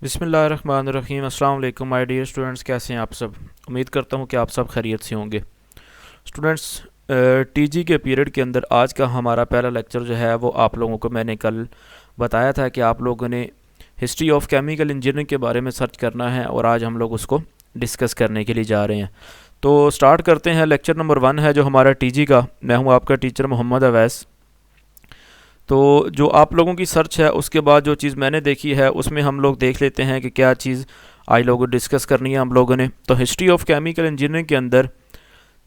बिस्मिल्लाहिर्रहमानिर्रहीम। अस्सलाम वालेकुम माय डियर स्टूडेंट्स, कैसे हैं आप सब। उम्मीद करता हूँ कि आप सब खैरियत से होंगे। स्टूडेंट्स, टीजी के पीरियड के अंदर आज का हमारा पहला लेक्चर जो है वो आप लोगों को मैंने कल बताया था कि आप लोगों ने हिस्ट्री ऑफ केमिकल इंजीनियरिंग के बारे में सर्च करना है और आज हम लोग उसको डिस्कस करने के लिए जा रहे हैं। तो स्टार्ट करते हैं। लेक्चर नंबर 1 है जो हमारा टीजी का। मैं हूँ आपका टीचर मोहम्मद अवैस। तो जो आप लोगों की सर्च है उसके बाद जो चीज़ मैंने देखी है उसमें हम लोग देख लेते हैं कि क्या चीज़ आज लोगों को डिस्कस करनी है हम लोगों ने। तो हिस्ट्री ऑफ केमिकल इंजीनियरिंग के अंदर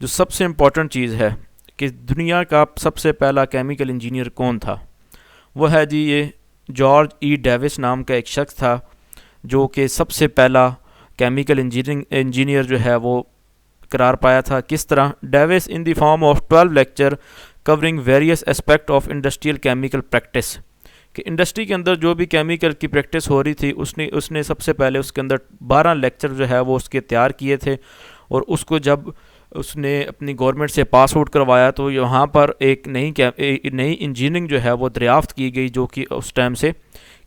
जो सबसे इम्पॉर्टेंट चीज़ है कि दुनिया का सबसे पहला केमिकल इंजीनियर कौन था, वो है जी ये जॉर्ज ई डेविस नाम का एक शख्स था जो कि सबसे पहला केमिकल इंजीनियर जो है वो करार पाया था। किस तरह? Davis in the form of 12 lecture covering various aspect of industrial chemical practice, कि इंडस्ट्री के अंदर जो भी केमिकल की प्रैक्टिस हो रही थी उसने उसने सबसे पहले उसके अंदर 12 लेक्चर जो है वो उसके तैयार किए थे। और उसको जब उसने अपनी गवर्नमेंट से पास आउट करवाया तो यहाँ पर एक नई इंजीनियरिंग जो है वो दरियाफ्त की गई जो कि उस टाइम से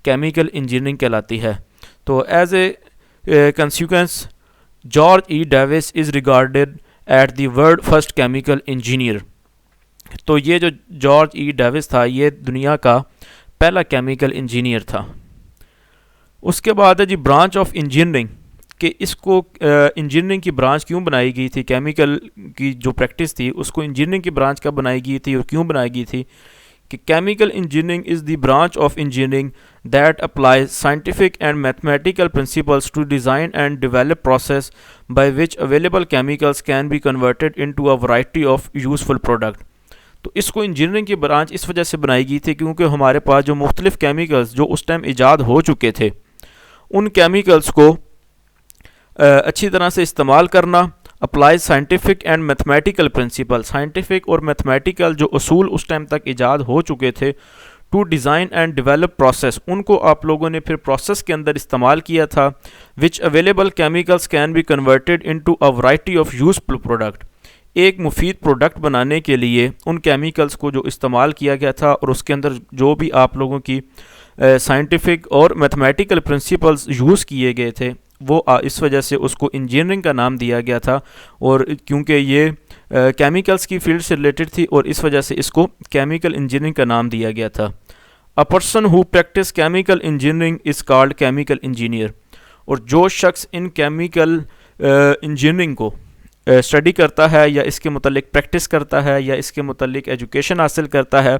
केमिकल इंजीनियरिंग कहलाती है। तो as a consequence George E Davis is regarded at the world first chemical engineer. तो ये जो जॉर्ज ई डेविस था ये दुनिया का पहला केमिकल इंजीनियर था। उसके बाद है जी ब्रांच ऑफ इंजीनियरिंग, कि इसको इंजीनियरिंग की ब्रांच क्यों बनाई गई थी। केमिकल की जो प्रैक्टिस थी उसको इंजीनियरिंग की ब्रांच कब बनाई गई थी और क्यों बनाई गई थी। कि chemical engineering is the branch of engineering that applies scientific and mathematical principles to design and develop process by which available chemicals can be converted into a variety of useful product. तो इसको engineering की branch इस वजह से बनाई गई थी क्योंकि हमारे पास जो मुख्तलिफ केमिकल्स जो उस टाइम ईजाद हो चुके थे उन केमिकल्स को अच्छी तरह से इस्तेमाल करना, apply scientific and mathematical principle, scientific और मैथमेटिकल जो असूल उस टाइम तक ईजाद हो चुके थे, to design and develop process, उनको आप लोगों ने फिर प्रोसेस के अंदर इस्तेमाल किया था। Which available chemicals can be converted into a variety of useful product, एक मुफीद प्रोडक्ट बनाने के लिए उन केमिकल्स को जो इस्तेमाल किया गया था और उसके अंदर जो भी आप लोगों की साइंटिफिक और मैथमेटिकल प्रिंसिपल्स यूज़ किए गए थे वो इस वजह से उसको इंजीनियरिंग का नाम दिया गया था। और क्योंकि ये केमिकल्स की फील्ड से रिलेटेड थी और इस वजह से इसको केमिकल इंजीनियरिंग का नाम दिया गया था। A person who practice chemical engineering is called chemical engineer. और जो शख्स इन केमिकल इंजीनियरिंग को स्टडी करता है या इसके मुतल्लिक प्रैक्टिस करता है या इसके मुतल्लिक एजुकेशन हासिल करता है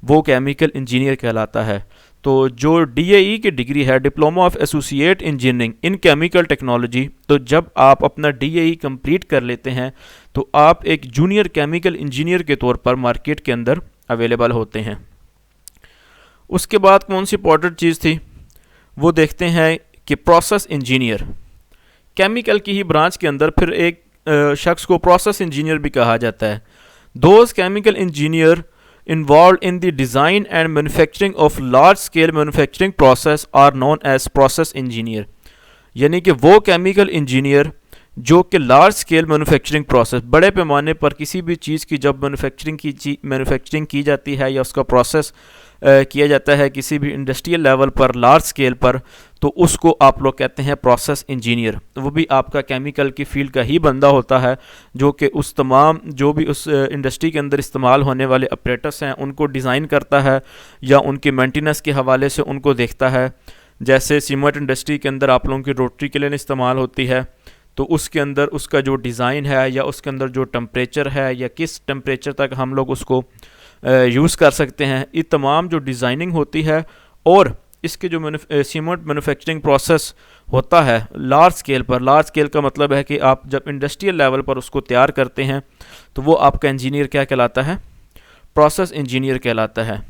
वो केमिकल इंजीनियर कहलाता है। तो जो DAE की डिग्री है, diploma of associate engineering in chemical technology, तो जब आप अपना DAE कंप्लीट कर लेते हैं तो आप एक जूनियर केमिकल इंजीनियर के तौर पर मार्केट के अंदर अवेलेबल होते हैं। उसके बाद कौन सी इंपॉर्टेंट चीज़ थी वो देखते हैं कि प्रोसेस इंजीनियर। केमिकल की ही ब्रांच के अंदर फिर एक शख्स को प्रोसेस इंजीनियर भी कहा जाता है। Those chemical engineer involved in the design and manufacturing of large scale manufacturing process are known as process engineer। यानी कि वो केमिकल इंजीनियर जो कि लार्ज स्केल मैन्युफैक्चरिंग प्रोसेस, बड़े पैमाने पर किसी भी चीज़ की जब मैन्युफैक्चरिंग की जाती है या उसका प्रोसेस किया जाता है किसी भी इंडस्ट्रियल लेवल पर लार्ज स्केल पर, तो उसको आप लोग कहते हैं प्रोसेस इंजीनियर। वो भी आपका केमिकल की फील्ड का ही बंदा होता है जो कि उस तमाम जो भी उस इंडस्ट्री के अंदर इस्तेमाल होने वाले ऑपरेटर्स हैं उनको डिज़ाइन करता है या उनकी मेंटेनेंस के हवाले से उनको देखता है। जैसे सीमेंट इंडस्ट्री के अंदर आप लोगों की रोटरी के लिए इस्तेमाल होती है, तो उसके अंदर उसका जो डिज़ाइन है या उसके अंदर जो टेम्परेचर है या किस टेम्परेचर तक हम लोग उसको यूज़ कर सकते हैं, ये तमाम जो डिज़ाइनिंग होती है और इसके जो सीमेंट मैन्युफैक्चरिंग प्रोसेस होता है लार्ज स्केल पर, लार्ज स्केल का मतलब है कि आप जब इंडस्ट्रियल लेवल पर उसको तैयार करते हैं तो वो आपका इंजीनियर क्या कहलाता है? प्रोसेस इंजीनियर कहलाता है।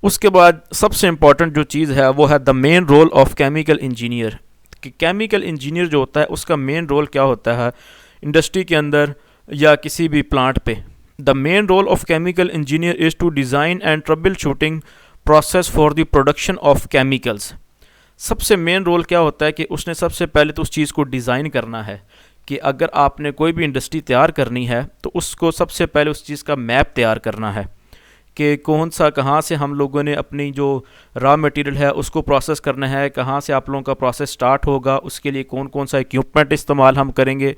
उसके बाद सबसे इम्पॉर्टेंट जो चीज़ है वो है the main role of chemical engineer, कि केमिकल इंजीनियर जो होता है उसका मेन रोल क्या होता है इंडस्ट्री के अंदर या किसी भी प्लांट पे। The main role of chemical engineer is to design and troubleshooting process for the production of chemicals. सबसे मेन रोल क्या होता है कि उसने सबसे पहले तो उस चीज़ को डिज़ाइन करना है कि अगर आपने कोई भी इंडस्ट्री तैयार करनी है तो उसको सबसे पहले उस चीज़ का मैप तैयार करना है कि कौन सा कहाँ से हम लोगों ने अपनी जो रॉ मटेरियल है उसको प्रोसेस करना है, कहाँ से आप लोगों का प्रोसेस स्टार्ट होगा, उसके लिए कौन कौन सा इक्विपमेंट इस्तेमाल हम करेंगे,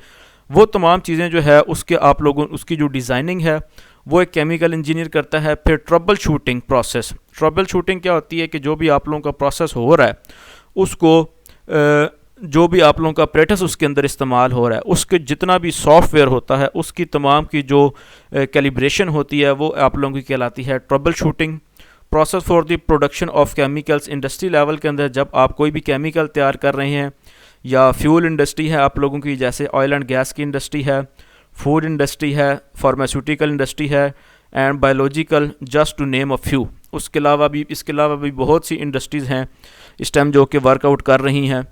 वो तमाम चीज़ें जो है उसके आप लोगों उसकी जो डिज़ाइनिंग है वो एक केमिकल इंजीनियर करता है। फिर trouble shooting process, trouble shooting क्या होती है कि जो भी आप लोगों का प्रोसेस हो रहा है उसको जो भी आप लोगों का अपरेटस उसके अंदर इस्तेमाल हो रहा है उसके जितना भी सॉफ्टवेयर होता है उसकी तमाम की जो कैलिब्रेशन होती है वो आप लोगों की कहलाती है trouble shooting process for the production of chemicals. Industry level के अंदर जब आप कोई भी केमिकल तैयार कर रहे हैं, या फ्यूल इंडस्ट्री है आप लोगों की, जैसे ऑयल एंड गैस की इंडस्ट्री है, फूड इंडस्ट्री है, फार्मास्यूटिकल इंडस्ट्री है and biological, just to name a few. इसके अलावा भी बहुत सी इंडस्ट्रीज़ हैं इस टाइम जो कि वर्कआउट कर रही हैं।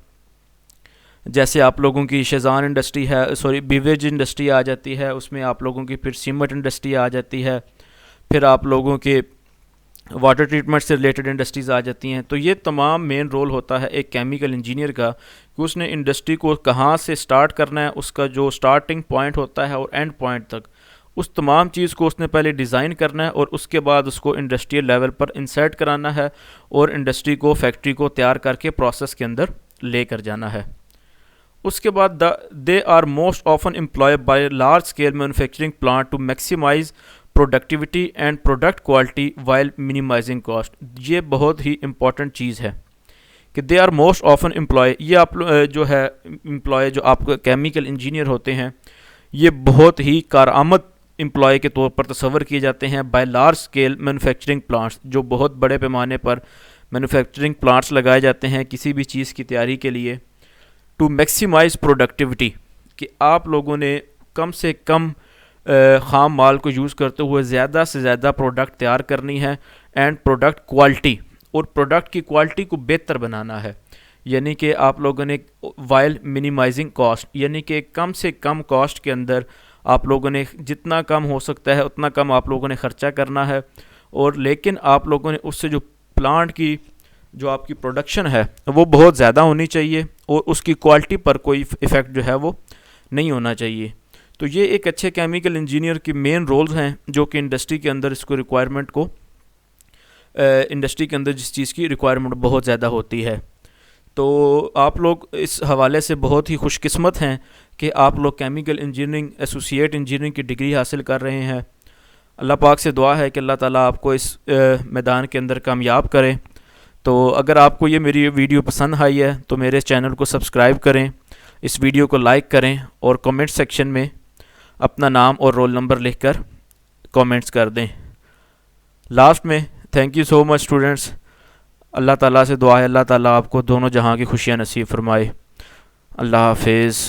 जैसे आप लोगों की शेज़ान इंडस्ट्री है, सॉरी बीवेज इंडस्ट्री आ जाती है, उसमें आप लोगों की फिर सीमेंट इंडस्ट्री आ जाती है, फिर आप लोगों के वाटर ट्रीटमेंट से रिलेटेड इंडस्ट्रीज़ आ जाती हैं। तो ये तमाम मेन रोल होता है एक केमिकल इंजीनियर का कि उसने इंडस्ट्री को कहाँ से स्टार्ट करना है, उसका जो स्टार्टिंग पॉइंट होता है और एंड पॉइंट तक, उस तमाम चीज़ को उसने पहले डिज़ाइन करना है और उसके बाद उसको इंडस्ट्रियल लेवल पर इंसर्ट कराना है और इंडस्ट्री को, फैक्ट्री को तैयार करके प्रोसेस के अंदर लेकर जाना है। उसके बाद they are most often employ by large scale manufacturing plant to maximise productivity and product quality while minimising cost. ये बहुत ही इंपॉर्टेंट चीज़ है कि they are most often employ, ये आप जो है एम्प्लॉय जो आपका केमिकल इंजीनियर होते हैं ये बहुत ही कारआमद एम्प्लॉय के तौर पर तस्वर किए जाते हैं bye large scale manufacturing plants, जो बहुत बड़े पैमाने पर मैन्युफैक्चरिंग प्लांट्स लगाए जाते हैं किसी भी चीज़ की तैयारी के लिए। टू मैक्सिमाइज प्रोडक्टिविटी, कि आप लोगों ने कम से कम ख़ाम माल को यूज़ करते हुए ज़्यादा से ज़्यादा प्रोडक्ट तैयार करनी है, एंड प्रोडक्ट क्वालिटी, और प्रोडक्ट की क्वालिटी को बेहतर बनाना है। यानी कि आप लोगों ने वाइल मिनिमाइजिंग कॉस्ट, यानी कि कम से कम कॉस्ट के अंदर आप लोगों ने जितना कम हो सकता है उतना कम आप लोगों ने ख़र्चा करना है, और लेकिन आप लोगों ने उससे जो प्लांट की जो आपकी प्रोडक्शन है वो बहुत ज़्यादा होनी चाहिए और उसकी क्वालिटी पर कोई इफ़ेक्ट जो है वो नहीं होना चाहिए। तो ये एक अच्छे केमिकल इंजीनियर की मेन रोल्स हैं जो कि इंडस्ट्री के अंदर इसको रिक्वायरमेंट को इंडस्ट्री के अंदर जिस चीज़ की रिक्वायरमेंट बहुत ज़्यादा होती है। तो आप लोग इस हवाले से बहुत ही खुशकिस्मत हैं कि आप लोग केमिकल इंजीनियरिंग एसोसिएट इंजीनियरिंग की डिग्री हासिल कर रहे हैं। अल्लाह पाक से दुआ है कि अल्लाह ताला आपको इस मैदान के अंदर कामयाब करें। तो अगर आपको ये मेरी वीडियो पसंद आई है तो मेरे चैनल को सब्सक्राइब करें, इस वीडियो को लाइक करें और कमेंट सेक्शन में अपना नाम और रोल नंबर लिखकर कमेंट्स कर दें। लास्ट में thank you so much students. अल्लाह ताला से दुआ है अल्लाह ताला आपको दोनों जहां की खुशियां नसीब फरमाए। अल्लाह हाफिज़।